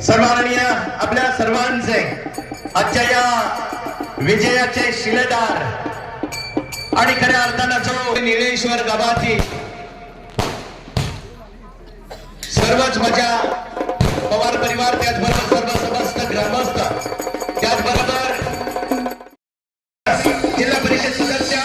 सन्माननीय आपल्या सर्वांचे आजच्या या विजयाचे शिलेदार आणि खऱ्या अर्थानं जो निलेश्वर गावाची सर्वच मजा पवार परिवार, त्याचबरोबर सर्व समस्त ग्रामस्थ, त्याचबरोबर जिल्हा परिषद सदस्य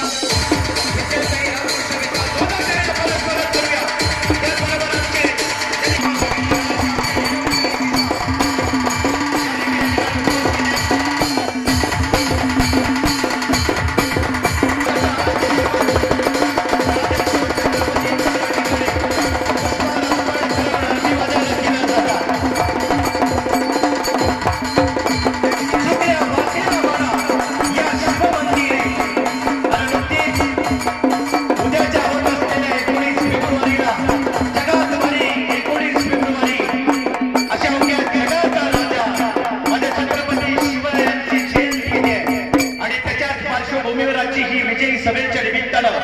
सभेच्या निमित्तानं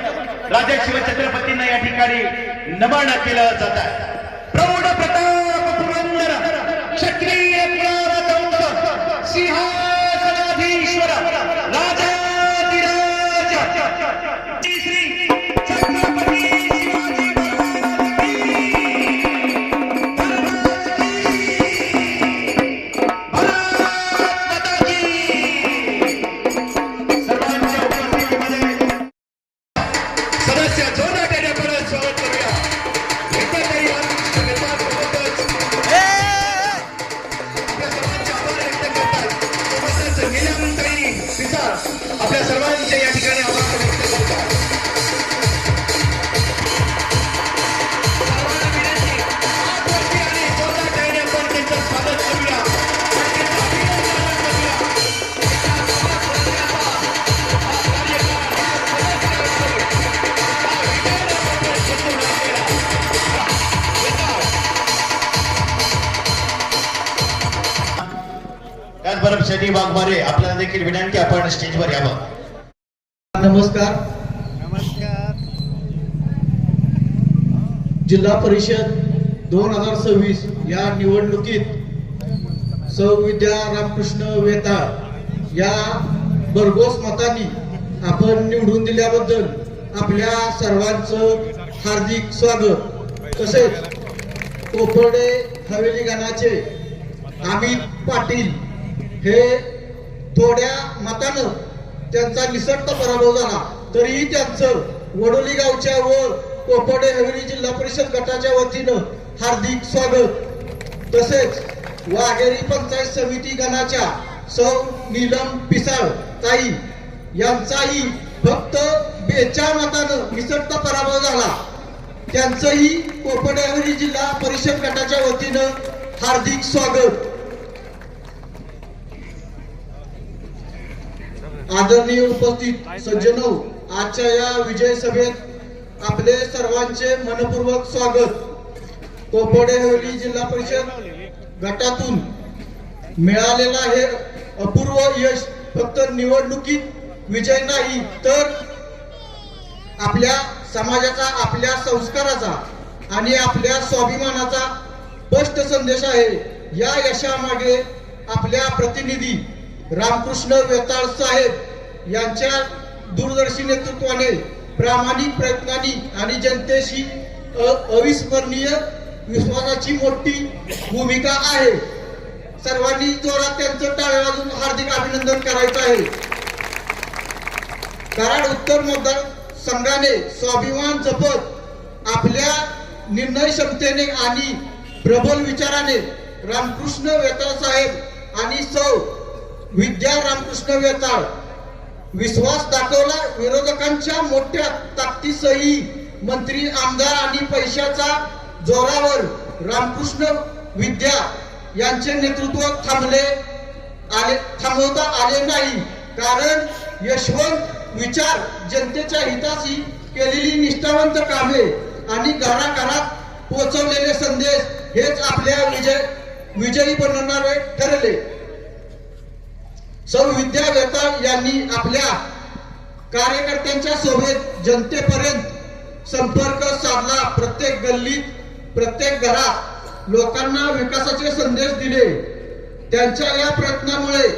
राजा शिवछत्रपतींना या ठिकाणी नमन केलं जात आहे. प्रौढ प्रताप पुरंदर क्षत्रिय कुलावतंस सिंहासनाधीश्वर राजाधिराज श्री छत्रपती शिवाजी आपल्या सर्वांच्या या ठिकाणी आभार व्यक्त करतात. आणि जोरदार टाळ्या आपण त्यांचं स्वागत करूया. त्याचबरोबर शनी वाघमारे आपल्याला देखील विनंती, आपण स्टेजवर यावं. नमस्कार. जिल्हा परिषद 2026 या निवडणुकीत सौ विद्या रामकृष्ण वेताळ या भरघोस मतांनी आपण निवडून दिल्याबद्दल आपल्या सर्वांचं हार्दिक स्वागत. तसेच कोपर्डे हवेली गणाचे अमित पाटील हे थोड्या मतानं त्यांचा निसटता पराभव झाला, तरीही त्यांचं वडोली गावच्या व कोपर्डे हवेली जिल्हा परिषद गटाच्या वतीनं हार्दिक स्वागत. तसेच वाघेरी पंचायत समिती गणाच्या सौ नीलम पिसाळ ताई यांचाही फक्त 42 मतानं निसटता पराभव झाला, त्यांचंही कोपर्डे हवेली जिल्हा परिषद गटाच्या वतीनं हार्दिक स्वागत. आदरणीय उपस्थित सज्जनो, आजच्या या विजय सभेत आपले सर्वांचे मनपूर्वक स्वागत. कोपर्डे हवेली जिल्हा परिषद गटातून मिळालेला हे अपूर्व यश फक्त निवडणुकीत विजय नाही, तर आपल्या समाजाचा, आपल्या संस्काराचा आणि आपल्या स्वाभिमानाचा स्पष्ट संदेश आहे. या यशामागे आपल्या प्रतिनिधी रामकृष्ण वेताळ साहेब यांच्या दूरदर्शी नेतृत्वाने, प्रामाणिक प्रयत्नांनी आणि जनतेशी अविस्मरणीय विश्वासाची मोठी भूमिका आहे. सर्वांनी जोरात त्यांचं टाळ्या वाजवून हार्दिक अभिनंदन करायचं आहे. कराड उत्तर मतदारसंघाने स्वाभिमान जपत आपल्या निर्णय क्षमतेने आणि प्रबल विचाराने रामकृष्ण वेताळ साहेब आणि सौ विद्या रामकृष्ण वेताळ विश्वास दाखवला विरोधकांच्या मोठ्या ताकदीसही मंत्री आमदार आणि पैशाचा जोरावर रामकृष्ण विद्या यांचे नेतृत्व थांबवता आले नाही. कारण यशवंत विचार जनतेच्या हिताची केलेली निष्ठावंत कामे आणि घराघरात पोहोचवलेले संदेश हेच आपल्या विजयी बनवणारे ठरले. सौ विद्या वेताळ यांनी आपल्या कार्यकर्त्यांच्या सोबत जनतेपर्यंत संपर्क साधला. प्रत्येक गल्लीत प्रत्येक घरात लोकांना विकासाचे संदेश दिले. त्यांच्या या प्रयत्नामुळे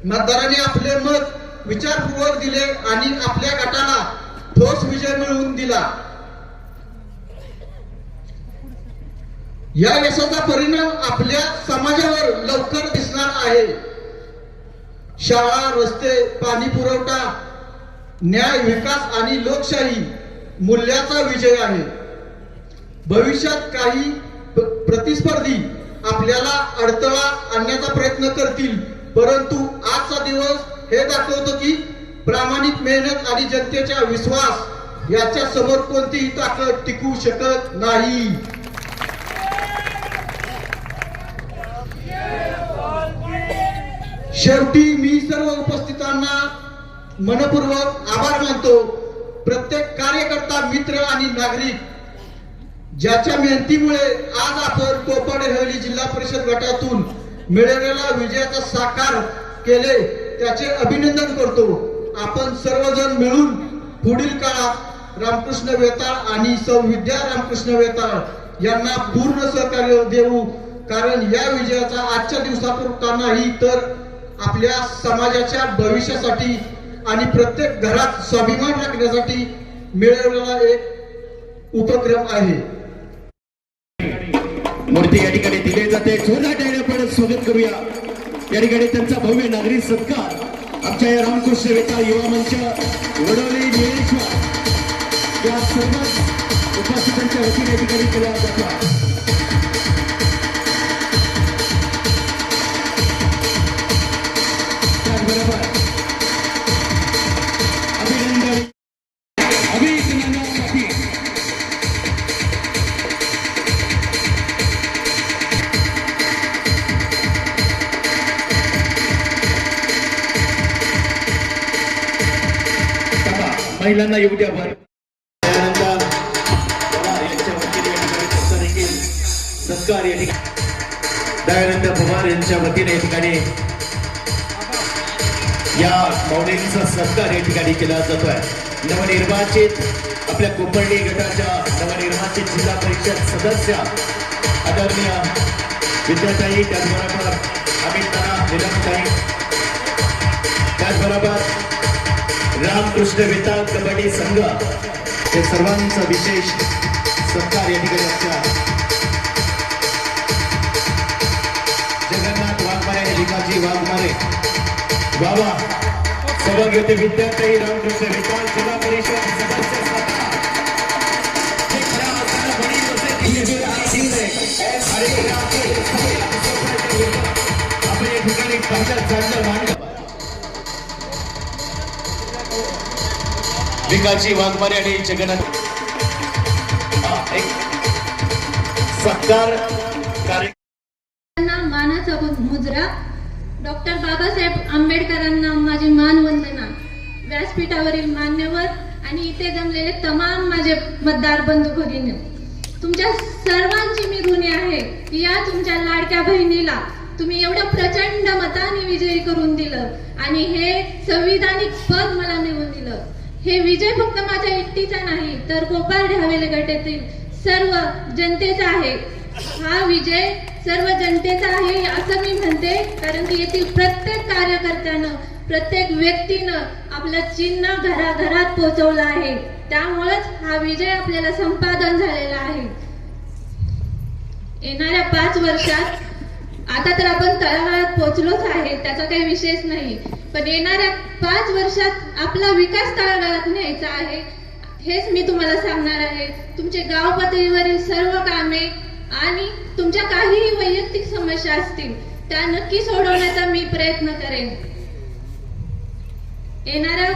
मतदारांनी आपले मत विचारपूर्वक दिले आणि आपल्या गटाला ठोस विजय मिळवून दिला. या यशाचा परिणाम आपल्या समाजावर लवकर दिसणार आहे. शाळा, रस्ते, पाणी पुरवठा, न्याय, विकास आणि लोकशाही मूल्याचा विजय आहे. भविष्यात काही प्रतिस्पर्धी आपल्याला अडथळा आणण्याचा प्रयत्न करतील, परंतु आजचा दिवस हे दाखवतो की प्रामाणिक मेहनत आणि जनतेचा विश्वास याच्या समोर कोणतीही ताकद टिकू शकत नाही. शेवटी मी सर्व उपस्थितांना मनपूर्वक आभार मानतो. प्रत्येक कार्यकर्ता, मित्र आणि नागरिक ज्याच्या मेहनतीमुळे आज आपण कोपर्डे हवेली जिल्हा परिषद गटातून मिळवलेला विजयाचा साकार केले त्याचे अभिनंदन करतो. आपण सर्वजण मिळून पुढील काळात रामकृष्ण वेताळ आणि सौ विद्या रामकृष्ण वेताळ यांना पूर्ण सहकार्य देऊ. कारण या विजयाचा आजच्या दिवसापुरता नाही तर आपल्या समाजाच्या भविष्यासाठी आणि प्रत्येक घरात स्वाभिमान राखण्यासाठी मिळवलेला एक उपक्रम आहे. मूर्ती या ठिकाणी दिले जाते. जोरदार टाळ्या पडत स्वागत करूया. या ठिकाणी त्यांचा भव्य नागरिक सत्कार आमच्या या रामकृष्ण वेताळ युवा मंच वडोली निळेश्वर या सर्व उपस्थितांच्या वतीने या ठिकाणी केला जातो. त्याचबरोबर अभिनंदनासाठी महिलांना येऊ द्या. भर त्यानंतर पवार यांच्या वतीने देखील सत्कार या ठिकाणी दयानंद पवार यांच्या वतीने या ठिकाणी या माऊलींचा सत्कार या ठिकाणी केला जातोय. नवनिर्वाचित आपल्या कोपर्डी गटाच्या नवनिर्वाचित जिल्हा परिषद सदस्य आदरणीय विद्याताई, त्याचबरोबर अमिताना निलमताई, त्याचबरोबर रामकृष्ण वेताळ कबड्डी संघ हे सर्वांचा विशेष सत्कार या ठिकाणी आमच्या जगन्नाथ वाघमारे, लिकाजी वाघमारे बाबा सहभागी होते. विद्याताई रामकृष्ण वेताळ जिल्हा परिषद सदस्य आपण या ठिकाणी चांगलं मांडलं. विकाजी वाघमारे आणि जगन्नाथ एक सत्कार कार्यक्रम मानाचा मुजरा. डॉक्टर बाबासाहेब आंबेडकरांना माझी मानवंदना. व्यासपीठावरील मान्यवर आणि इथे जमलेले तमाम माझे मतदार बंधू भगिनी, तुमच्या सर्वांची मी ऋणी आहे की या तुमच्या लाडक्या बहिणीला तुम्ही एवढ्या प्रचंड मताने विजयी करून दिलं आणि हे संविधानिक पद मला मिळवून दिलं. हे विजय फक्त माझ्या एकटीचा नाही तर कोपर्डे हवेली गटातील सर्व जनतेचा आहे. हा विजय सर्व जनतेचा आहे असं मी म्हणते, कारण की येथील प्रत्येक कार्यकर्त्यानं, प्रत्येक व्यक्तीनं आपलं चिन्ह घराघरात पोहोचवलं आहे. त्यामुळेच हा विजय आपल्याला संपादन झालेला आहे. येणाऱ्या 5 वर्षात आता तर आपण तळागाळात पोहोचलोच आहे, त्याचा काही विशेष नाही, पण येणाऱ्या 5 वर्षात आपला विकास तळागाळात न्यायचा आहे. हेच मी तुम्हाला सांगणार आहे. तुमचे गाव पातळीवरील सर्व कामे आणि तुमच्या काहीही वैयक्तिक समस्या असतील त्या नक्की सोडवण्याचा मी प्रयत्न करेन. येणाऱ्या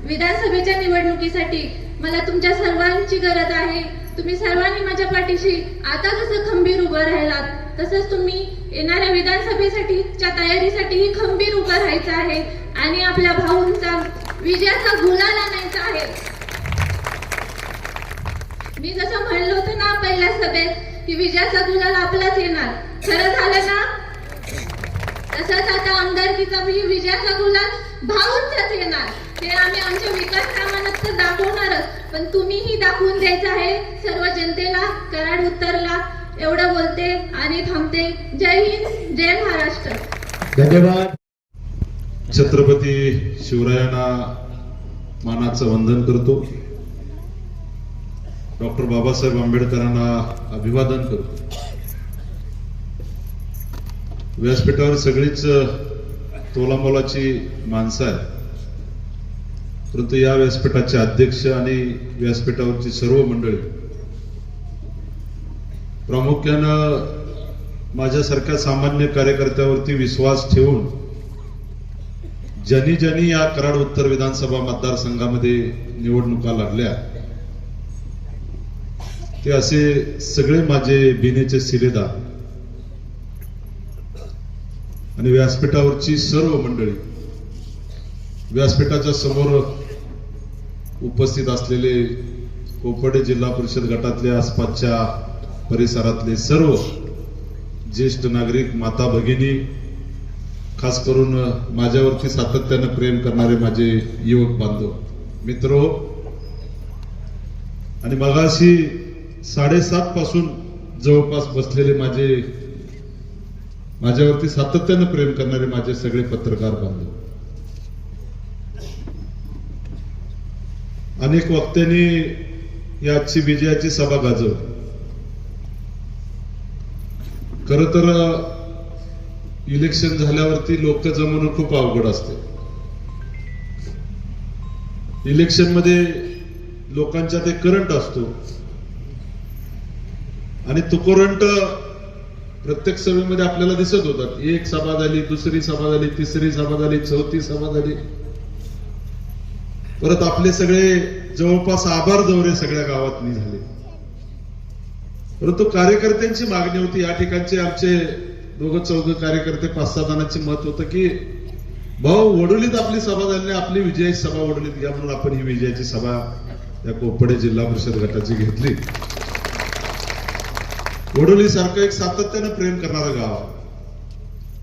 विधानसभेच्या निवडणुकीसाठी मला तुमच्या सर्वांची गरज आहे. तुम्ही सर्वांनी माझ्या पाठीशी आता जसं खंबीर उभं राहिलात तसंच तुम्ही येणाऱ्या विधानसभेसाठीच्या तयारीसाठीही खंबीर उभं राहायचं आहे आणि आपल्या भाऊंचा विजयाचा गुलाल आणायचा आहे. मी जसं म्हणलं होतं ना पहिल्या सभेत की विजयाचा गुलाल आपलाच येणार, खरं झालं ना? तसंच आता आमदारकीचा विजयाचा गुलाल भाऊंचाच येणार. हे आम्ही आमच्या विकास कामानं तर दाखवणारच, पण तुम्हीही दाखवून द्यायचं आहे सर्व जनतेला, कराड उत्तरला. एवढं बोलते आणि थांबते. जय हिंद, जय महाराष्ट्र. धन्यवाद. छत्रपती शिवरायांना मानाचं वंदन करतो. डॉक्टर बाबासाहेब आंबेडकरांना अभिवादन करतो. व्यासपीठावर सगळीच तोलामोलाची माणसं आहेत, परंतु या व्यासपीठाचे अध्यक्ष आणि व्यासपीठावरची सर्व मंडळी, प्रामुख्यानं माझ्यासारख्या सामान्य कार्यकर्त्यावरती विश्वास ठेवून ज्यांनी ज्यांनी या कराड उत्तर विधानसभा मतदारसंघामध्ये निवडणुका लढल्या ते असे सगळे माझे बिनेचे शिलेदार आणि व्यासपीठावरची सर्व मंडळी, व्यासपीठाच्या समोर उपस्थित असलेले कोपर्डे जिल्हा परिषद गटातले आसपासच्या परिसरातले सर्व ज्येष्ठ नागरिक, माता भगिनी, खास करून माझ्यावरती सातत्यानं प्रेम करणारे माझे युवक बांधव, मित्र आणि मगाशी 7:30 पासून जवळपास बसलेले माझ्यावरती सातत्यानं प्रेम करणारे माझे सगळे पत्रकार बांधव. अनेक वक्त्यांनी या आजची विजयाची सभा गाजवली. खर तर इलेक्शन झाल्यावरती लोक जमवणं खूप अवघड असते. इलेक्शन मध्ये लोकांच्यात एक करंट असतो आणि तो करंट प्रत्येक सभेमध्ये आपल्याला दिसत होतात. एक सभा झाली, दुसरी सभा झाली, तिसरी सभा झाली, चौथी सभा झाली, परत आपले सगळे जवळपास आभार दौरे सगळ्या गावातनी झाले. परंतु कार्यकर्त्यांची मागणी होती. या ठिकाणचे आमचे 2-4 कार्यकर्ते, 5-6 जणांचे मत होतं की भाऊ वडोलीत आपली सभा झाली नाही, आपली विजयाची सभा वडोलीत घ्या, म्हणून आपण ही विजयाची सभा या कोपर्डे जिल्हा परिषद गटाची घेतली. वडोली सारखं एक सातत्यानं प्रेम करणारं गाव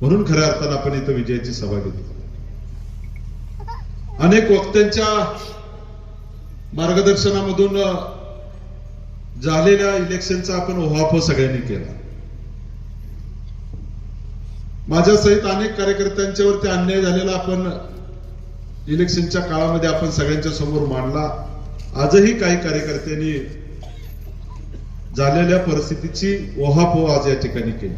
म्हणून खऱ्या अर्थानं आपण इथं विजयाची सभा घेतली. अनेक वक्त्यांच्या मार्गदर्शनामधून झालेल्या इलेक्शनचा आपण उहापोह सगळ्यांनी केला. माझ्या सहित अनेक कार्यकर्त्यांच्यावरती अन्याय झालेला आपण इलेक्शनच्या काळामध्ये आपण सगळ्यांच्या समोर मांडला. आजही काही कार्यकर्त्यांनी झालेल्या परिस्थितीची उहापोह आज या ठिकाणी केली.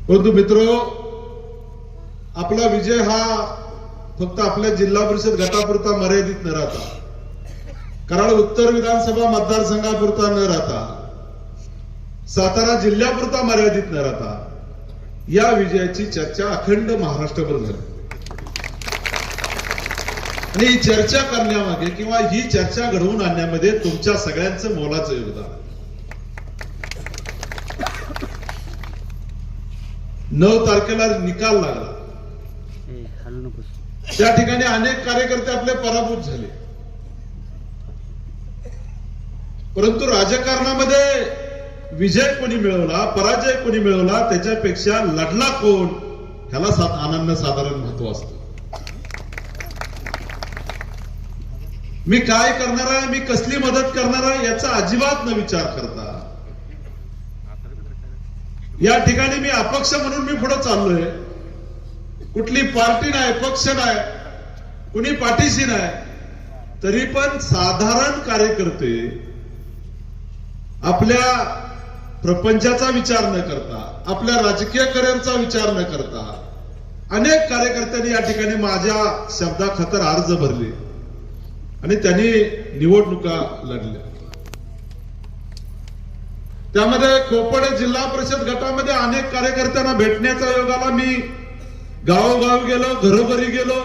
परंतु मित्र, आपला विजय हा फक्त आपल्या जिल्हा परिषद गटापुरता मर्यादित न राहता, कराड उत्तर विधानसभा मतदारसंघापुरता न राहता, सातारा जिल्ह्यापुरता मर्यादित न राहता, या विजयाची चर्चा अखंड महाराष्ट्रभर झाली. आणि ही चर्चा करण्यामागे किंवा ही चर्चा घडवून आणण्यामध्ये तुमच्या सगळ्यांचं मोलाचं योगदान. 9 तारखेला निकाल लागला. त्या ठिकाणी अनेक कार्यकर्ते आपले पराभूत झाले. परंतु राजकारणामध्ये विजय कोणी मिळवला, पराजय कोणी मिळवला, त्याच्यापेक्षा लढला कोण ह्याला अनन्यसाधारण महत्व असतं. मी काय करणार आहे, मी कसली मदत करणार आहे याचा अजिबात न विचार करता या ठिकाणी मी अपक्ष म्हणून मी पुढे चाललोय. कुठली पार्टी नाही, पक्ष नाही, कुणी पाठीशी नाही, तरी पण साधारण कार्यकर्ते आपल्या प्रपंचाचा विचार न करता, आपल्या राजकीय करिअरचा विचार न करता अनेक कार्यकर्त्यांनी या ठिकाणी माझ्या शब्दाखातर अर्ज भरले आणि त्यांनी निवडणुका लढल्या. त्यामध्ये कोपडे जिल्हा परिषद गटामध्ये अनेक कार्यकर्त्यांना भेटण्याचा योग आला. मी गावोगाव गेलो, घरोघरी गेलो,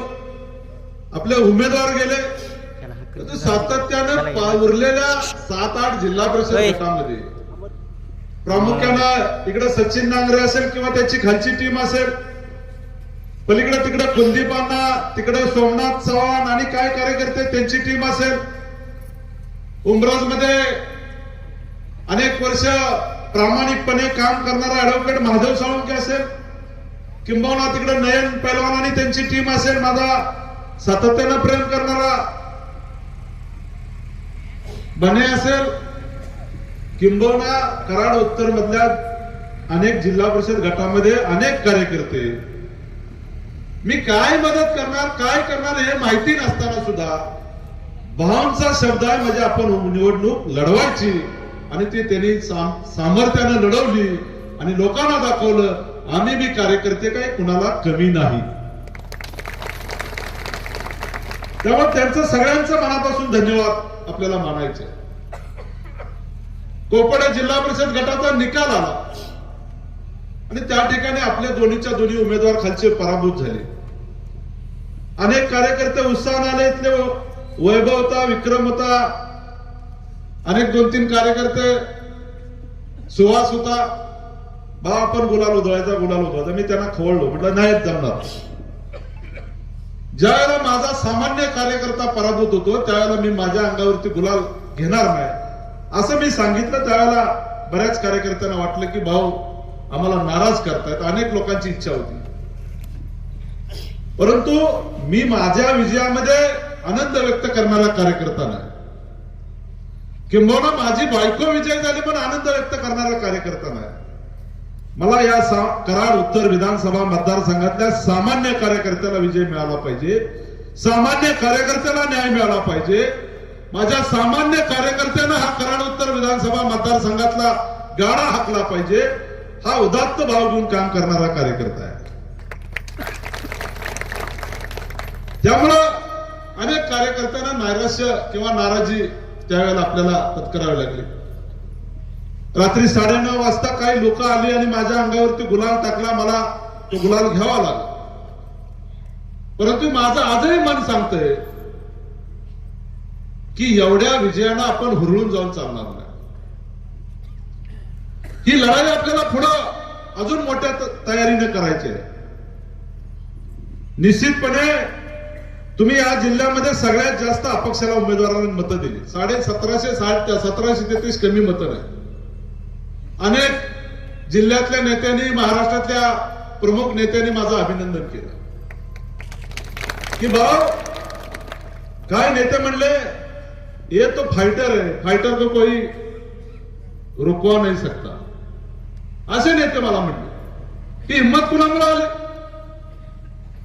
आपले उमेदवार गेले. सातत्याने उरलेल्या 7-8 जिल्हा परिषद गटामध्ये प्रामुख्यानं इकडे सचिन नांगरे असेल किंवा त्याची खालची टीम असेल, पलीकडे तिकडे कुलदीप अण्णा, तिकडे सोमनाथ चव्हाण आणि काय कार्यकर्ते त्यांची टीम असेल, उमराज मध्ये अनेक वर्ष प्रामाणिकपणे काम करणारा ऍडव्होकेट महादेव साळुंके असेल, किंबहुना तिकडे नयन पैलवान आणि त्यांची टीम असेल, माझा सातत्यानं प्रेम करणारा बने असेल, किंबहुना कराड उत्तर मधल्या अनेक जिल्हा परिषद गटामध्ये अनेक कार्यकर्ते. मी काय मदत करणार, काय करणार हे माहिती नसताना सुद्धा भावांचा शब्द आहे म्हणजे आपण निवडणूक लढवायची आणि ती त्यांनी सामर्थ्यानं लढवली आणि लोकांना दाखवलं आम्ही बी कार्यकर्ते काही कुणाला कमी नाही. त्यामुळे त्यांचं सगळ्यांचं मनापासून धन्यवाद आपल्याला मानायचे. कोपडे जिल्हा परिषद गटाचा निकाल आला आणि त्या ठिकाणी आपल्या दोन्हीच्या दोन्ही उमेदवार खालचे पराभूत झाले. अनेक कार्यकर्ते उत्साहाने आले. इथले वैभवता, विक्रम होता, अनेक 2-3 कार्यकर्ते, सुहास होता. बा आपण गुलाल उधळायचा. मी त्यांना खवळलो, म्हटलं नाहीच जमणार. ज्यावेळेला माझा सामान्य कार्यकर्ता पराभूत होतो त्यावेळेला मी माझ्या अंगावरती गुलाल घेणार नाही असं मी सांगितलं. त्यावेळेला बऱ्याच कार्यकर्त्यांना वाटलं की भाऊ आम्हाला नाराज करतायत. अनेक लोकांची इच्छा होती, परंतु मी माझ्या विजयामध्ये आनंद व्यक्त करणारा कार्यकर्ता नाही, किंबहुना माझी बायको विजय झाली पण आनंद व्यक्त करणारा कार्यकर्ता नाही. मला या कराड उत्तर विधानसभा मतदारसंघातल्या सामान्य कार्यकर्त्याला विजय मिळाला पाहिजे, सामान्य कार्यकर्त्याला न्याय मिळाला पाहिजे. माझ्या सामान्य कार्यकर्त्यांना हा कराड उत्तर विधानसभा मतदारसंघातला गाडा हाकला पाहिजे. हा उदात्त भाव घेऊन काम करणारा कार्यकर्ता आहे. त्यामुळं अनेक कार्यकर्त्यांना नैराश्य किंवा नाराजी त्यावेळेला आपल्याला पत्करावी लागली. रात्री 9:30 वाजता काही लोक आली आणि माझ्या अंगावरती गुलाल टाकला. मला तो गुलाल घ्यावा लागला, परंतु माझं आजही मन सांगतंय की एवढ्या विजयानं आपण हुरळून जाऊन चालणार नाही. ही लढाई आपल्याला पुढं अजून मोठ्या तयारीने करायची आहे. निश्चितपणे तुम्ही या जिल्ह्यामध्ये सगळ्यात जास्त अपक्षाला उमेदवारांना मतं दिली. 1733 कमी मतं नाही. अनेक जिल्ह्यातल्या नेत्यांनी, महाराष्ट्रातल्या प्रमुख नेत्यांनी माझं अभिनंदन केलं की भाऊ काय नेते म्हणले, ये तो फाइटर है, फाइटर को कोई रुकवा नहीं सकता. असे नेते मला म्हणले. ही हिंमत कुणामुळे आली?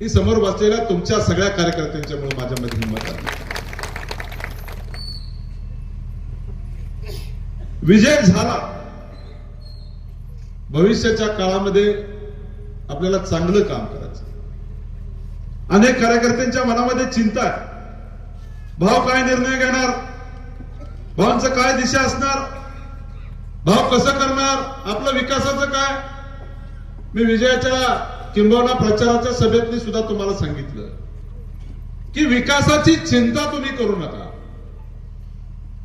ही समोर बसलेल्या तुमच्या सगळ्या कार्यकर्त्यांच्यामुळे माझ्यामध्ये हिंमत आली. विजय झाला. भविष्याच्या काळामध्ये आपल्याला चांगलं काम करायचं. अनेक कार्यकर्त्यांच्या मनामध्ये चिंता आहे. भाव काय निर्णय घेणार, भावांचं काय दिशा असणार, भाव कसं करणार, आपलं विकासाचं काय. मी विजयाच्या किंबहुना प्रचाराच्या सभेतनी सुद्धा तुम्हाला सांगितलं की विकासाची चिंता तुम्ही करू नका.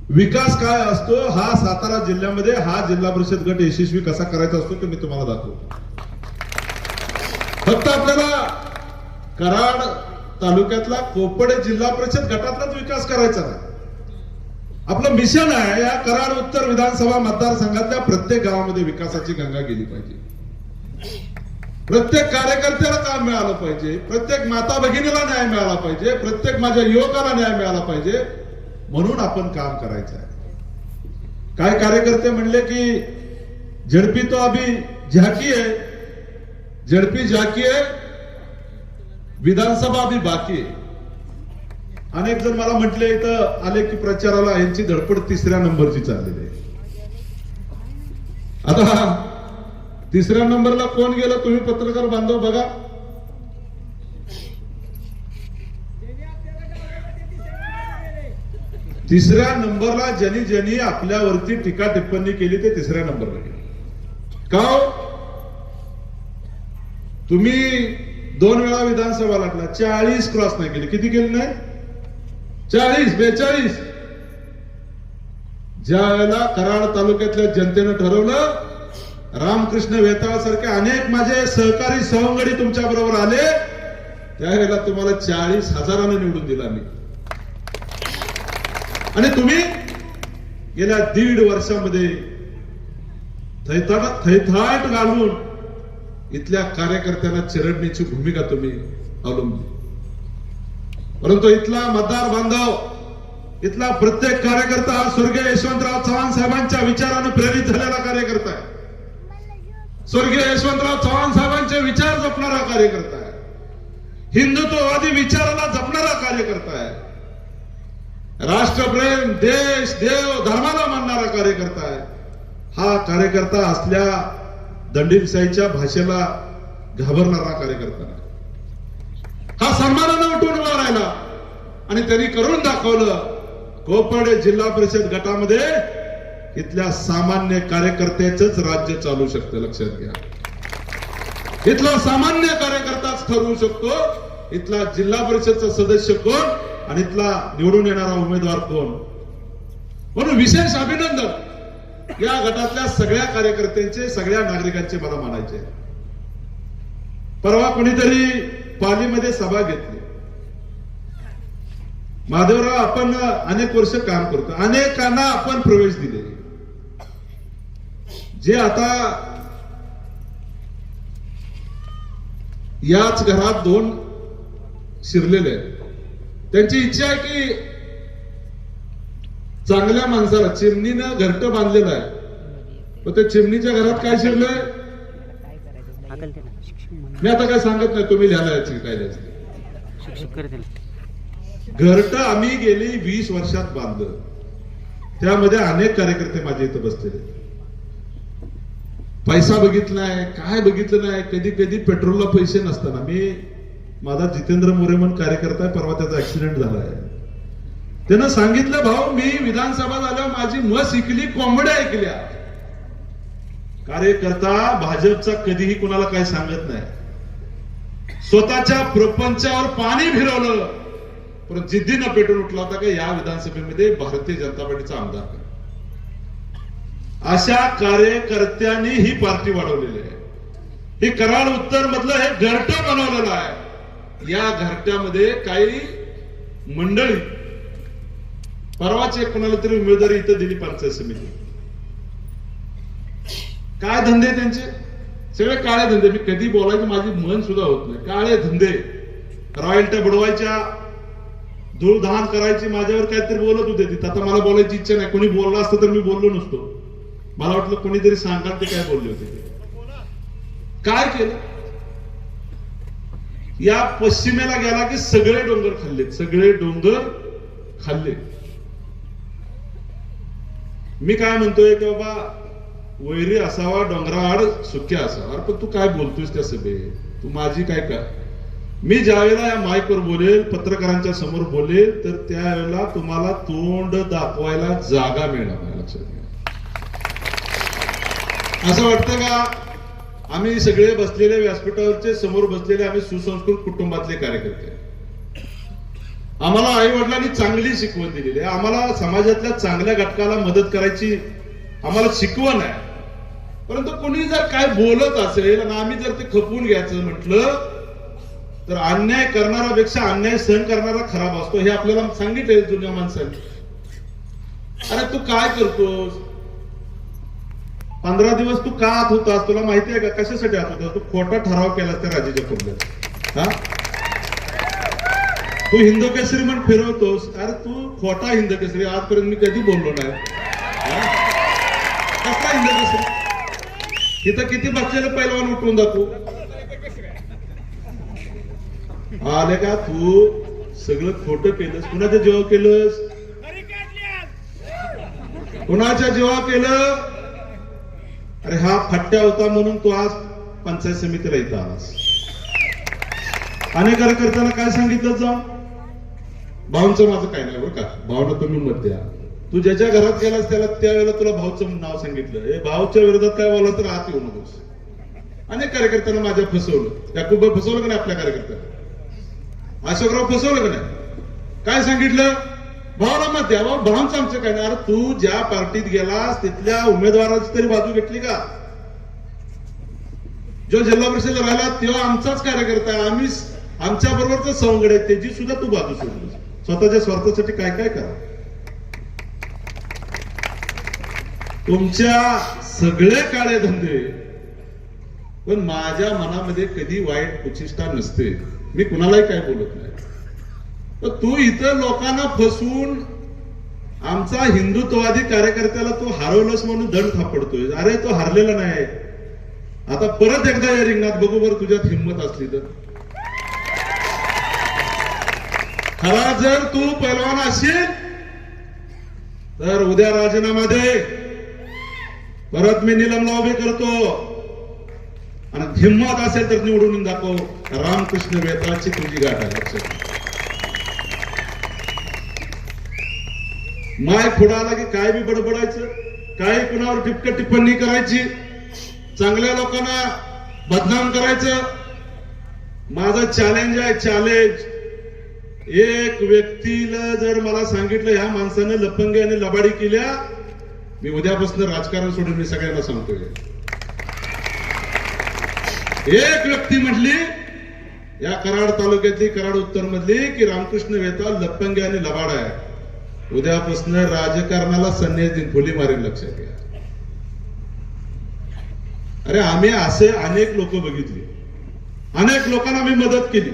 विकास काय असतो हा सातारा जिल्ह्यामध्ये हा जिल्हा परिषद गट यशस्वी कसा करायचा असतो ते मी तुम्हाला दाखवतो. फक्त आपल्याला कराड तालुक्यातला कोपडे जिल्हा परिषद गटातलाच विकास करायचा नाही. आपलं मिशन आहे या कराड उत्तर विधानसभा मतदारसंघातल्या प्रत्येक गावामध्ये विकासाची गंगा गेली पाहिजे. प्रत्येक कार्यकर्त्याला काम मिळालं पाहिजे, प्रत्येक माता भगिनीला न्याय मिळाला पाहिजे, प्रत्येक माझ्या युवकाला न्याय मिळाला पाहिजे. म्हणून आपण काम करायचं आहे. काय कार्यकर्ते म्हणले की झडपी तो अभी झाकी है, झडपी झाकी है, विधानसभा अभी बाकी आहे. अनेक जण मला म्हटले इथं आले की प्रचाराला यांची धडपड 3ऱ्या नंबरची चाललेली आहे. आता 3ऱ्या नंबरला कोण गेलं तुम्ही पत्रकार बांधव बघा. तिसऱ्या नंबरला ज्यांनी ज्यांनी आपल्यावरती टीका टिप्पणी केली ते तिसऱ्या नंबरला गेले. का हो? तुम्ही 2 वेळा विधानसभा लढला, 40 क्रॉस नाही केली. किती केली नाही? 40, 42. ज्या वेळेला कराड तालुक्यातल्या जनतेनं ठरवलं, रामकृष्ण वेताळ सारखे अनेक माझे सहकारी सवंगडी तुमच्या बरोबर आले, त्यावेळेला तुम्हाला 40,000 निवडून दिला मी. आणि तुम्ही गेल्या 1.5 वर्षामध्ये थैथाट घालून इथल्या कार्यकर्त्यांना चिरडण्याची भूमिका तुम्ही अवलंबली. परंतु इथला मतदार बांधव, इथला प्रत्येक कार्यकर्ता हा स्वर्गीय यशवंतराव चव्हाण साहेबांच्या विचारानं प्रेरित झालेला कार्यकर्ता आहे. स्वर्गीय यशवंतराव चव्हाण साहेबांचे विचार जपणारा कार्यकर्ता आहे. हिंदुत्ववादी विचाराला जपणारा कार्यकर्ता आहे. राष्ट्रप्रेम, देश, देव, धर्माला मानणारा कार्यकर्ता आहे. हा कार्यकर्ता असल्या दंडीशाहीच्या भाषेला घाबरणारा कार्यकर्ता नाही. हा सन्मानानं उठून उभा राहिला आणि त्यांनी करून दाखवलं. कोपड जिल्हा परिषद गटामध्ये इथल्या सामान्य कार्यकर्त्याच राज्य चालू शकतं. लक्षात घ्या, इथला सामान्य कार्यकर्ताच ठरवू शकतो इथला जिल्हा परिषदचा सदस्य कोण आणि इथला निवडून येणारा उमेदवार कोण. म्हणून विशेष अभिनंदन या गटातल्या सगळ्या कार्यकर्त्यांचे, सगळ्या नागरिकांचे मला मानायचे. परवा कोणीतरी पालीमध्ये सभा घेतली. माधवराव, आपण अनेक वर्ष काम करतो, अनेकांना आपण प्रवेश दिले. जे आता याच घरात 2 शिरलेले आहेत, त्यांची इच्छा आहे की चांगल्या माणसाला चिमणीनं घरटं बांधलेलं आहे, पण त्या चिमणीच्या घरात काय शिरलंय मी आता काय सांगत नाही, तुम्ही लिहायला याची काय द्यायचं. घरटं आम्ही गेली 20 वर्षात बांधलं. त्यामध्ये अनेक कार्यकर्ते माझे इथं बसलेले. पैसा बघितलाय, काय बघितलं नाही. कधी कधी पेट्रोलला पैसे नसताना माझा जितेंद्र मोरे म्हणून कार्यकर्ता आहे, परवा त्याचा ऍक्सिडेंट झालाय. त्यानं सांगितलं, भाऊ मी विधानसभा झाल्यावर माझी म्हस ऐकली, कोंबड्या ऐकल्या. कार्यकर्ता भाजपचा कधीही कुणाला काय सांगत नाही. स्वतःच्या प्रपंचावर पाणी फिरवलं, पण जिद्दीनं पेटून उठला होता की या विधानसभेमध्ये भारतीय जनता पार्टीचा आमदार करा. अशा कार्यकर्त्यांनी ही पार्टी वाढवलेली आहे. हे कराड उत्तर मधलं हे घरटं बनवलेलं आहे. या घरट्यामध्ये काही मंडळी, परवाचे कोणाला तरी उमेदवारी इथं दिली पंचायत समिती. काय धंदे त्यांचे, सगळे काळे धंदे. मी कधी बोलायचं माझी मन सुद्धा होत नाही. काळे धंदे, रॉयल्ट्या बुडवायच्या, धूळधान करायची. माझ्यावर काहीतरी बोलत होते तिथं. आता मला बोलायची इच्छा नाही. कोणी बोललं असतं तर मी बोललो नसतो. मला वाटलं कोणीतरी सांगाल ते काय बोलले होते. काय केलं, या पश्चिमेला गेला की सगळे डोंगर खाल्ले, सगळे डोंगर खाल्ले. मी काय म्हणतोय की बाबा वैरी असावा डोंगराआड सुख्या असावा. पण तू काय बोलतोयस त्या सभेत, तू माझी काय का. मी ज्यावेळेला या माईकवर बोलेल, पत्रकारांच्या समोर बोलेल, तर त्यावेळेला तुम्हाला तोंड दाखवायला जागा मिळणार नाही. लक्षात घ्या. असं वाटतं का आम्ही सगळे बसलेले व्यासपीठावरचे समोर बसलेले आम्ही सुसंस्कृत कुटुंबातले कार्यकर्ते, आम्हाला आई वडिलांनी चांगली शिकवण दिलेली आहे. आम्हाला समाजातल्या चांगल्या घटकाला मदत करायची आम्हाला शिकवण आहे. परंतु कोणी जर काय बोलत असेल आणि आम्ही जर ते खपवून घ्यायचं म्हटलं तर अन्याय करणारापेक्षा अन्याय सहन करणारा खराब असतो, हे आपल्याला सांगितलंय जुन्या माणसांनी. अरे तू काय करतोस, 15 दिवस तू का आत होतास, तुला माहिती आहे का कशासाठी आत होतास. तू खोटा ठराव केलास त्या राजाच्या कुंडल्यात. हा, तू हिंदू केसरी म्हणून फिरवतोस. अरे तू खोटा हिंदू केसरी, आजपर्यंत मी कधी बोललो नाही. कसला हिंदू केसरी, इथं किती बसलेले पैलवान उठवून दाखवू आले का. तू सगळं खोटं केलंस. कुणाच्या जेव्हा केलंस, कुणाच्या जेव्हा केलं. अरे हा फट्ट्या होता म्हणून तू आज पंचायत समितीला इथं आलास. अनेक कार्यकर्त्यांना काय सांगितलं, जाऊन भाऊंचं माझं काय नाही बरं का, भावना तुम्ही मत द्या. तू ज्याच्या घरात गेलास त्याला त्यावेळेला तुला भाऊचं नाव सांगितलं, हे भाऊच्या विरोधात काय बोलला तर आत येऊ नकोस. अनेक कार्यकर्त्यांना माझ्या फसवलं. याकूब फसवलं का नाही आपल्या कार्यकर्त्यांना? अशोकराव फसवलं का नाही? काय सांगितलं? भावाला मत द्या. भावांचं आमचं काय नाही. अरे तू ज्या पार्टीत गेलास तिथल्या उमेदवाराची तरी बाजू घेतली का? जो जिल्हा परिषद राहिला तेव्हा आमचाच कार्यकर्ता आहे, आम्ही आमच्या बरोबरच सवंगड आहे, त्याची सुद्धा तू बाजू सोडली. स्वतःच्या स्वार्थासाठी काय काय करा. तुमच्या सगळे काळे धंदे, पण माझ्या मनामध्ये कधी वाईट उच्छिष्टा नसते. मी कुणालाही काय बोलत नाही. तर तू इथं लोकांना फसवून आमचा हिंदुत्ववादी कार्यकर्त्याला तू हरवलंस म्हणून दंड थापडतोय. अरे तो हरलेला नाही. आता परत एकदा या रिंगणात बघू बरं तुझ्यात हिंमत असली तर. खरा जर तू पैलवान असेल तर उद्या राजीनामा दे. परत मी निलमला उभे करतो आणि हिंमत असेल तर निवडून दाखव. रामकृष्ण वेताळची तुझी गाठ आहे. लक्षात माय पुढे आला की काय बी बडबडायचं, काय कुणावर टिपक टिप्पणी करायची, चांगल्या लोकांना बदनाम करायचं. माझं चॅलेंज आहे, चॅलेंज. एक व्यक्तीला जर मला सांगितलं ह्या माणसानं लपंगी आणि लबाडी केल्या, मी उद्यापासून राजकारण सोडून मी सगळ्यांना सांगतोय. एक व्यक्ती म्हटली या कराड तालुक्यातली, कराड उत्तर मधली, की रामकृष्ण वेताळ लपंगी आणि लबाड आहे, उद्यापासून राजकारणाला संन्यास दिन फुली मारेल. लक्षात घ्या. अरे आम्ही असे अनेक लोक बघितली, अनेक लोकांना मी मदत केली.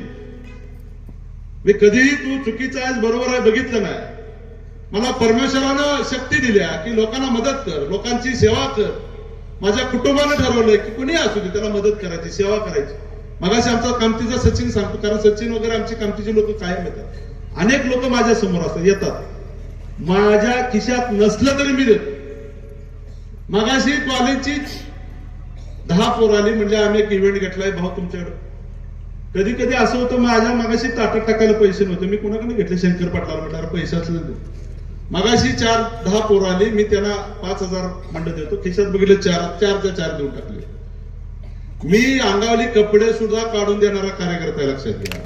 मी कधीही तू चुकीचा आहेस बरोबर आहे बघितलं नाही. मला परमेश्वरानं शक्ती दिल्या की लोकांना मदत कर, लोकांची सेवा कर. माझ्या कुटुंबानं ठरवलंय की कुणी असू दे त्याला मदत करायची, सेवा करायची. मगाशी आमचा कामतीचा सचिन सांगतो, कारण सचिन वगैरे आमची कामतीचे लोक कायम येतात. अनेक लोक माझ्या समोर असतात, येतात. माझ्या खिशात नसलं तरी मी देतो. मगाशी कॉलेजची 10 पोरं आली, म्हणजे आम्ही एक इव्हेंट घेतलाय भाऊ तुमच्याकडे. कधी कधी असं होतं माझ्या मगाशी ताटात टाकायला पैसे नव्हते, मी कोणाकडे घेतले? शंकर पाटला म्हटलं पैसे असले. मगाशी 4-10 पोरं आली, मी त्यांना 5,000 मंड देतो. खिशात बघितले 4 देऊन टाकले. मी अंगावली कपडे सुद्धा काढून देणारा कार्यकर्ता. लक्षात घ्या.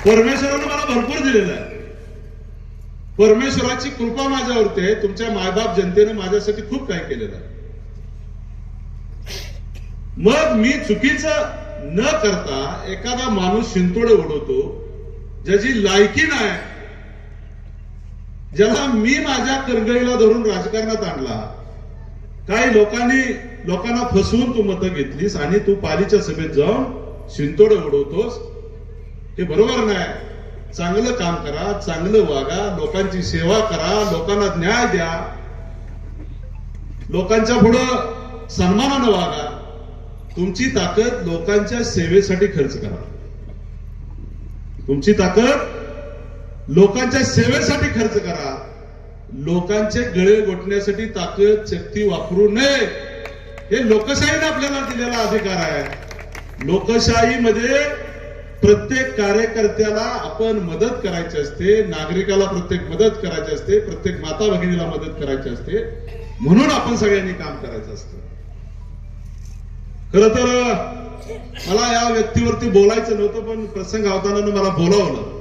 परमेश्वरानं मला भरपूर दिलेलं आहे. परमेश्वराची कृपा माझ्यावरती आहे. तुमच्या मायबाप जनतेने माझ्यासाठी खूप काय केलेलं आहे. मग मी चुकीचं न करता एखादा माणूस शिंतोडे उडवतो ज्याची लायकी नाही, ज्याला मी माझ्या करगळीला धरून राजकारणात आणला. काही लोकांना फसवून तू मतं घेतलीस आणि तू पालीच्या सभेत जाऊन शिंतोडे उडवतोस, हे बरोबर नाही. चांगलं काम करा, चांगलं वागा, लोकांची सेवा करा, लोकांना न्याय द्या, लोकांच्या पुढं सन्मानानं वागा. तुमची ताकद लोकांच्या सेवेसाठी खर्च करा. तुमची ताकद लोकांच्या सेवेसाठी खर्च करा. लोकांचे गळे घोटण्यासाठी ताकद शक्ती वापरू नये. हे लोकशाहीने आपल्याला दिलेला अधिकार आहे. लोकशाहीमध्ये प्रत्येक कार्यकर्त्याला आपण मदत करायची असते, नागरिकाला प्रत्येक मदत करायची असते, प्रत्येक माता भगिनीला मदत करायची असते. म्हणून आपण सगळ्यांनी काम करायचं असतं. खर तर मला या व्यक्तीवरती बोलायचं नव्हतं, पण प्रसंग आवताना मला बोलावलं.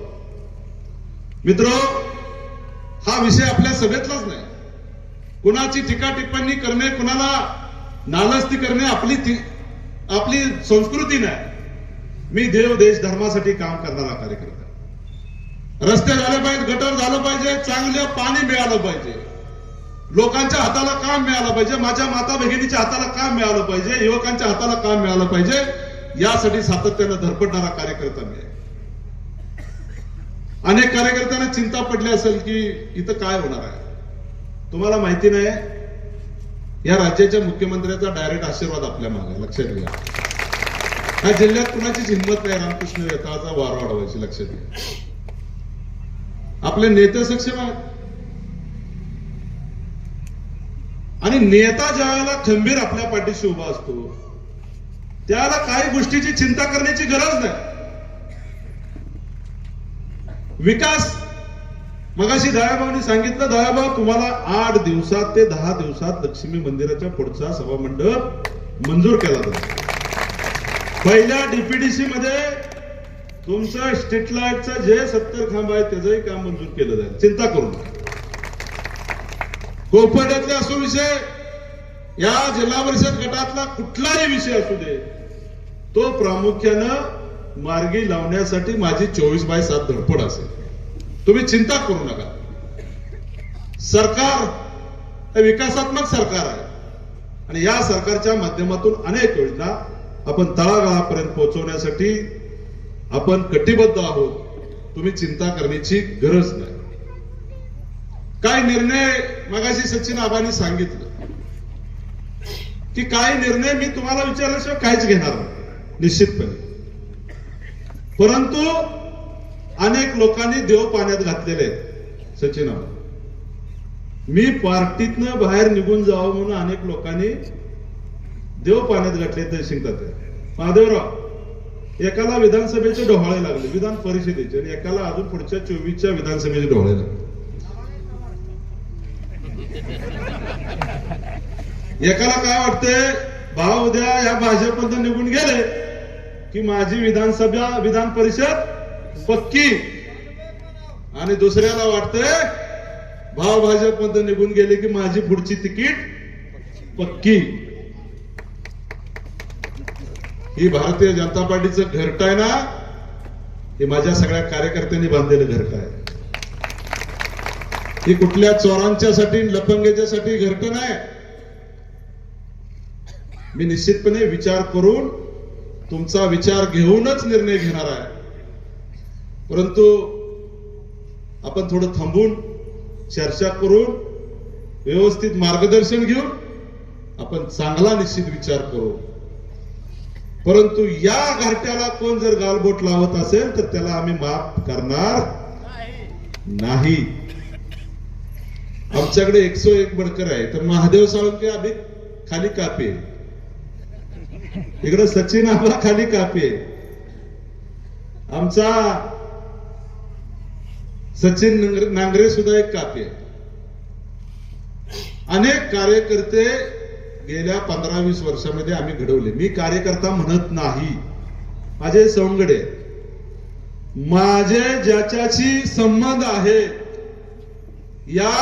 मित्र, हा विषय आपल्या सभेतलाच नाही. कुणाची टीका टिप्पणी करणे, कुणाला नालस्ती करणे आपली संस्कृती नाही. मी देव देश धर्मासाठी काम करणारा कार्यकर्ता. रस्ते झाले पाहिजे, गटर झालं पाहिजे, चांगलं पाणी मिळालं पाहिजे, लोकांच्या हाताला काम मिळालं पाहिजे, माझ्या माता भगिनीच्या हाताला काम मिळालं पाहिजे, युवकांच्या हाताला काम मिळालं पाहिजे, यासाठी सातत्यानं धडपडणारा कार्यकर्ता मी आहे. अनेक कार्यकर्त्यांना चिंता पडली असेल की इथं काय होणार आहे. तुम्हाला माहिती नाही, या राज्याच्या मुख्यमंत्र्याचा डायरेक्ट आशीर्वाद आपल्या मागे. लक्षात घ्या. या जिल्ह्यात कुणाचीच हिंमत नाही रामकृष्ण वेताळाचा वार वाढवायची. लक्षात घ्या. आपले नेते सक्षम आहेत आणि नेता ज्यावेळेला खंबीर आपल्या पाठीशी उभा असतो त्याला काही गोष्टीची चिंता करण्याची गरज नाही. विकास मगाशी दयाभाऊनी सांगितलं, दयाभाऊ तुम्हाला 8 दिवसात ते 10 दिवसात लक्ष्मी मंदिराच्या पुढचा सभामंडप मंजूर केला जातो. पहिल्या डीपीडीसी मध्ये तुमचं स्ट्रीट लाईटचं जे 70 खांब आहे त्याचंही काम मंजूर केलं जाईल, चिंता करू नका. कोपर्ड्यातले असो विषय, या जिल्हा परिषद गटातला कुठलाही विषय असू दे, तो प्रामुख्यानं मार्गी लावण्यासाठी माझी 24/7 धडपड असेल. तुम्ही चिंता करू नका. सरकार हे विकासात्मक सरकार आहे आणि या सरकारच्या माध्यमातून अनेक योजना आपण तळागाळापर्यंत पोहोचवण्यासाठी आपण कटिबद्ध आहोत. तुम्ही चिंता करण्याची गरज नाही. काय निर्णय मगाशी सचिन आबांनी सांगितलं की काय निर्णय मी तुम्हाला विचारल्याशिवाय काहीच घेणार नाही निश्चितपणे. परंतु अनेक लोकांनी देव पाण्यात घातलेले आहेत. सचिन आबा, मी पार्टीतनं बाहेर निघून जावं म्हणून अनेक लोकांनी देव पाण्यात घातले ते शिंकतात. महादेवराव, एकाला विधानसभेचे डोहाळे लागले विधान परिषदेचे आणि एकाला अजून पुढच्या 24च्या विधानसभेचे डोहाळे लागले. एकाला काय वाटतंय, भाऊ उद्या या भाजपमध्ये निघून गेले की माझी विधान परिषद पक्की, आणि दुसऱ्याला वाटतंय भाव भाजपमध्ये निघून गेले की माझी पुढची तिकीट पक्की. ही भारतीय जनता पार्टीचं घरट आहे ना, हे माझ्या सगळ्या कार्यकर्त्यांनी बांधलेलं घरट आहे. ही कुठल्या चोरांच्यासाठी लफंगेच्यासाठी घरट नाही. मी निश्चितपणे विचार करून तुमचा विचार घेऊनच निर्णय घेणार आहे. परंतु आपण थोडं थांबून चर्चा करून व्यवस्थित मार्गदर्शन घेऊन आपण चांगला निश्चित विचार करू. परंतु या घरट्याला कोण जर गालबोट लावत असेल तर त्याला आम्ही माफ करणार नाही. आमच्याकडे 101 बडकर आहे, तर महादेव साळुंके आम्ही खाली कापे, इकडे सचिन आबा खाली कापे, आमचा सचिन नांगरे सुद्धा एक कापे. अनेक कार्यकर्ते गेल्या 15-20 वर्षामध्ये आम्ही घडवले. मी कार्यकर्ता म्हणत नाही, माझे सवंगडे, माझे ज्याच्याशी संबंध आहे या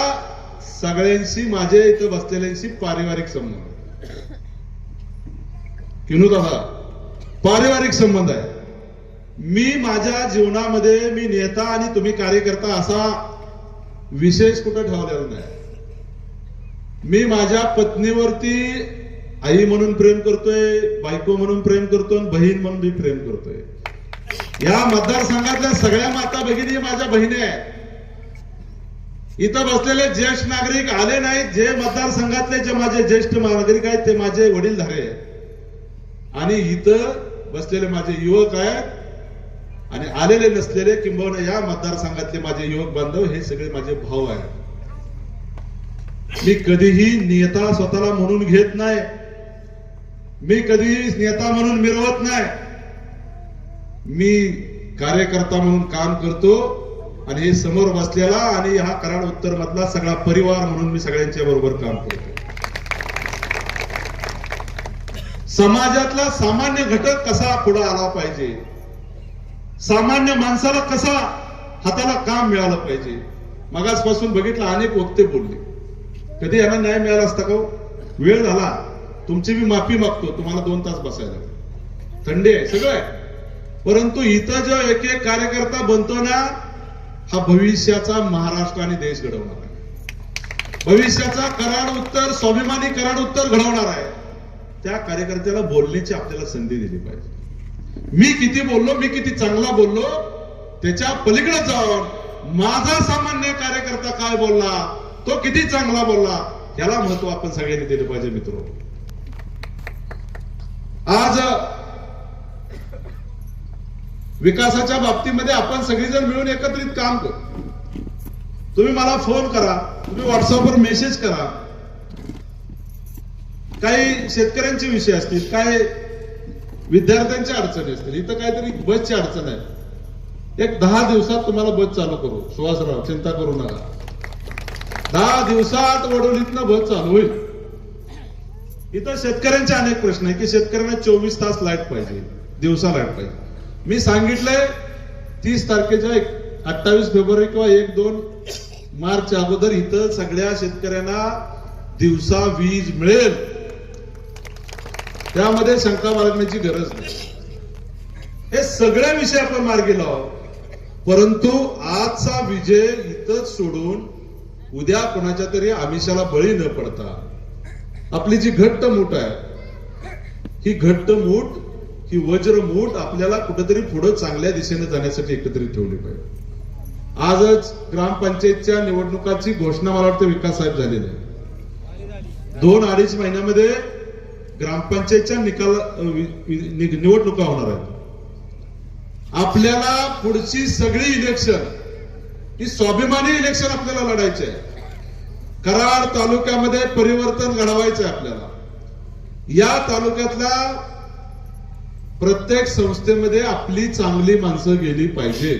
सगळ्यांशी, माझे इथं बसलेल्यांशी पारिवारिक संबंध. किनू दादा, पारिवारिक संबंध आहे. मी माझ्या जीवनामध्ये मी नेता आणि तुम्ही कार्यकर्ता असा विशेष कुठं ठेवलेला नाही. मी माझ्या पत्नीवरती आई म्हणून प्रेम करतोय, बायको म्हणून प्रेम करतोय, बहीण म्हणून मी प्रेम करतोय. या मतदारसंघातल्या सगळ्या माता भगिनी माझ्या बहिणी आहेत. इथं बसलेले ज्येष्ठ नागरिक आले नाहीत, जे मतदारसंघातले जे माझे ज्येष्ठ नागरिक आहेत ते माझे वडीलधारे आहेत, आणि इथं बसलेले माझे युवक आहेत, आणि आलेले नसलेले किंबहुना या मतदारसंघातले माझे युवक बांधव हे सगळे माझे भाऊ आहेत. मी कधीही नेता स्वतःला म्हणून घेत नाही, मी कधीही नेता म्हणून मिरवत नाही. मी कार्यकर्ता म्हणून काम करतो, आणि हे समोर बसलेला आणि हा कराड उत्तर मधला सगळा परिवार म्हणून मी सगळ्यांच्या बरोबर काम करतो. समाजातला सामान्य घटक कसा पुढे आला पाहिजे, सामान्य माणसाला कसा हाताला काम मिळालं पाहिजे. मगासपासून बघितलं अनेक वक्ते बोलले, कधी यांना न्याय मिळाला असता का? वेळ झाला, तुमची मी माफी मागतो, तुम्हाला 2 तास बसायला, थंडी आहे सगळं आहे. परंतु इथं जो एक एक कार्यकर्ता बनतो ना, हा भविष्याचा महाराष्ट्र आणि देश घडवणार आहे. भविष्याचा कराड उत्तर, स्वाभिमानी कराड उत्तर घडवणार आहे. त्या कार्यकर्त्याला बोलण्याची आपल्याला संधी दिली पाहिजे. मी किती बोललो, मी किती चांगला बोललो, त्याच्या पलीकडे जाऊन माझा सामान्य कार्यकर्ता काय बोलला, तो किती चांगला बोलला, याला महत्व आपण सगळ्यांनी दिलं पाहिजे. मित्रो, आज विकासाच्या बाबतीमध्ये आपण सगळेजण मिळून एकत्रित काम करू. तुम्ही मला फोन करा, तुम्ही व्हॉट्सअपवर मेसेज करा. काही शेतकऱ्यांचे विषय असतील, काय विद्यार्थ्यांच्या अडचणी असतील, इथं काहीतरी बसची अडचण आहे, एक 10 दिवसात तुम्हाला बस चालू करू. सुहासराव चिंता करू नका, 10 दिवसात वडोलीतनं बस चालू होईल. इथं शेतकऱ्यांचे अनेक प्रश्न आहे की शेतकऱ्यांना 24 तास लाईट पाहिजे, दिवसा लाईट पाहिजे. मी सांगितलंय 30 तारखेच्या 28 फेब्रुवारी किंवा 1-2 मार्च अगोदर इथं सगळ्या शेतकऱ्यांना दिवसा वीज मिळेल, त्यामध्ये शंका बाळगण्याची गरज नाही. हे सगळे विषय आपण मार्गी लावू, परंतु आजचा विजय इथंच सोडून उद्या कोणाच्या तरी आमिषाला बळी न पडता आपली जी घट्ट मूठ आहे, ही घट्ट मूठ, ही वज्रमूठ आपल्याला कुठेतरी पुढे चांगल्या दिशेने जाण्यासाठी एकत्रित ठेवली पाहिजे. आजच ग्रामपंचायतच्या निवडणुकाची घोषणा मला वाटतं विकास साहेब झालेली आहे. 2-2.5 महिन्यामध्ये ग्रामपंचायतच्या निवडणुका होणार आहेत. आपल्याला पुढची सगळी इलेक्शन ही स्वाभिमानी इलेक्शन आपल्याला लढायची आहे. कराड तालुक्यामध्ये परिवर्तन घडवायचं आहे आपल्याला. या तालुक्यातल्या प्रत्येक संस्थेमध्ये आपली चांगली माणसं गेली पाहिजे.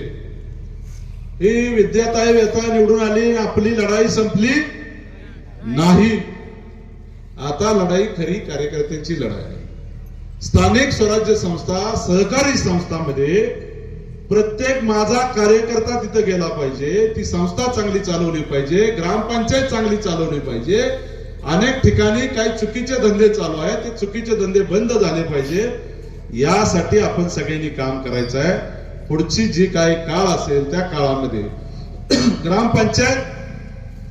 ही विद्याताई वेता निवडून आली, आपली लढाई संपली नाही. आता लढाई खरी कार्यकर्त्यांची लढाई आहे. स्थानिक स्वराज्य संस्था, सहकारी संस्थांमध्ये प्रत्येक माझा कार्यकर्ता तिथे गेला पाहिजे, ती संस्था चांगली चालवली पाहिजे, ग्रामपंचायत चांगली चालवली पाहिजे. अनेक ठिकाणी काही चुकीचे धंदे चालू आहेत, ते चुकीचे धंदे बंद झाले पाहिजे. यासाठी आपण सगळ्यांनी काम करायचं आहे. पुढची जी काही काळ असेल त्या काळामध्ये ग्रामपंचायत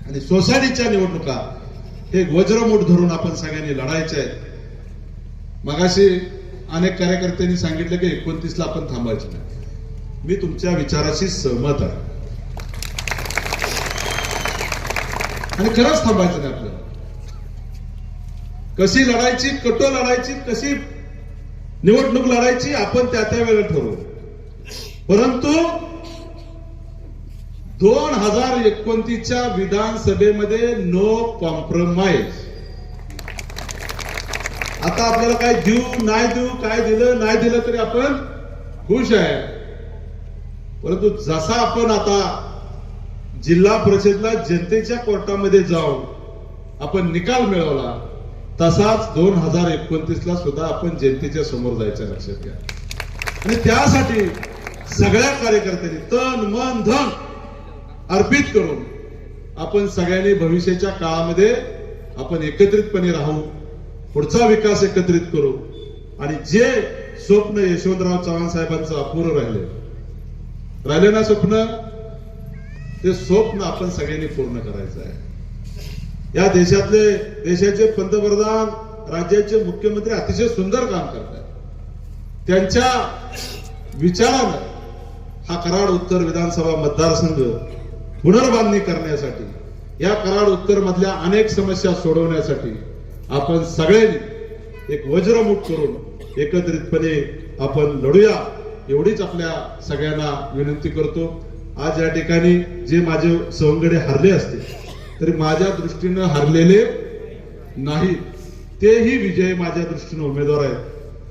आणि सोसायटीच्या निवडणुका हे वज्रमूठ धरून आपण सगळ्यांनी लढायचे आहेत. मगाशी अनेक कार्यकर्त्यांनी सांगितलं की 29ला आपण थांबायचं नाही. मी तुमच्या विचाराशी सहमत आहे आणि खरंच थांबायचं नाही. आपल्याला कशी लढायची, कुठं लढायची, कशी निवडणूक लढायची आपण त्या वेळेला ठरवू. परंतु 2029च्या विधानसभेमध्ये नो कॉम्प्रोमाइज. आता आपल्याला काय देऊ नाही देऊ, काय दिलं नाही दिलं तरी आपण खुश आहे. परंतु जसा आपण आता जिल्हा परिषदला जनतेच्या कोर्टामध्ये जाऊन आपण निकाल मिळवला, तसाच 2029ला सुद्धा आपण जनतेच्या समोर जायचं लक्षात घ्या. आणि त्यासाठी सगळ्या कार्यकर्त्यांनी तन मन धन अर्पित करून आपण सगळ्यांनी भविष्याच्या काळामध्ये आपण एकत्रितपणे राहू, पुढचा विकास एकत्रित करू. आणि जे स्वप्न यशवंतराव चव्हाण साहेबांचं अपुरं राहिले ना स्वप्न, ते स्वप्न आपण सगळ्यांनी पूर्ण करायचं आहे. या देशाचे पंतप्रधान, राज्याचे मुख्यमंत्री अतिशय सुंदर काम करतात. त्यांच्या विचारानं हा कराड उत्तर विधानसभा मतदारसंघ पुनर्बांधणी करण्यासाठी, या कराड उत्तर मधल्या अनेक समस्या सोडवण्यासाठी आपण सगळ्यांनी एक वज्रमुठ करून एकत्रितपणे आपण लढूया, एवढीच आपल्या सगळ्यांना विनंती करतो. आज या ठिकाणी जे माझे सवंगडे हरले असतील तरी माझ्या दृष्टीनं हरलेले नाही, तेही विजय माझ्या दृष्टीनं उमेदवार आहेत.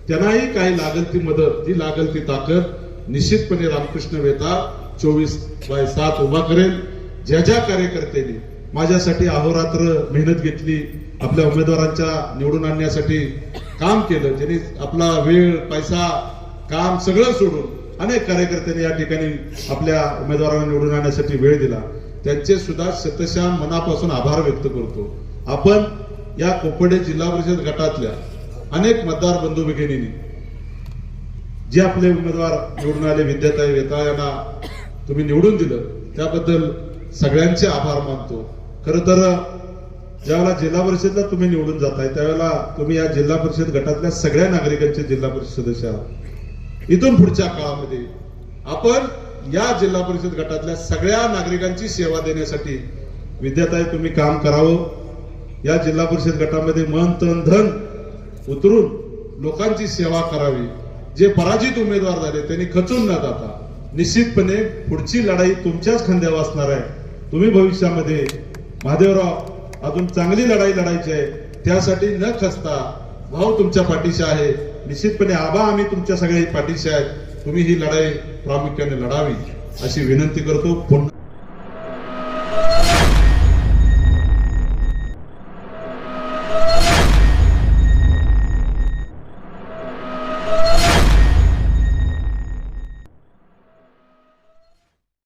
त्यांनाही काही लागल ती मदत, जी लागल ती ताकद निश्चितपणे रामकृष्ण वेता 24/7 उभा करेल. ज्या ज्या कार्यकर्त्यांनी माझ्यासाठी अहोरात्र मेहनत घेतली, आपल्या उमेदवारांच्या निवडून आणण्यासाठी काम केलं, ज्यांनी आपला वेळ, पैसा, काम सगळं सोडून अनेक कार्यकर्त्यांनी या ठिकाणी आपल्या उमेदवारांना निवडून आणण्यासाठी वेळ दिला, त्यांचे सुद्धा शतशः मनापासून आभार व्यक्त करतो. आपण या कोपर्डे जिल्हा परिषद गटातल्या अनेक मतदार बंधू भगिनींनी जे आपले उमेदवार निवडून आले, विद्याताई वेता यांना तुम्ही निवडून दिलं, त्याबद्दल सगळ्यांचे आभार मानतो. खर तर ज्यावेळेला जिल्हा परिषदला तुम्ही निवडून जाताय त्यावेळेला तुम्ही या जिल्हा परिषद गटातल्या सगळ्या नागरिकांचे जिल्हा परिषद सदस्य आहात. इथून पुढच्या काळामध्ये आपण या जिल्हा परिषद गटातल्या सगळ्या नागरिकांची सेवा देण्यासाठी विद्याताई तुम्ही काम करावं. या जिल्हा परिषद गटामध्ये मन तन धन उतरून लोकांची सेवा करावी. जे पराजित उमेदवार झाले त्यांनी खचून न जाता निश्चितपणे पुढची लढाई तुमच्याच खांद्यावर असणार आहे. तुम्ही भविष्यामध्ये महादेवराव अजून चांगली लढाई लढायची आहे, त्यासाठी न खचता भाऊ तुमच्या पाठीशी आहे. निश्चितपणे आबा आम्ही तुमच्या सगळ्या पाठीशी आहेत. तुम्ही ही लढाई प्रामुख्याने लढावी अशी विनंती करतो. पुन्हा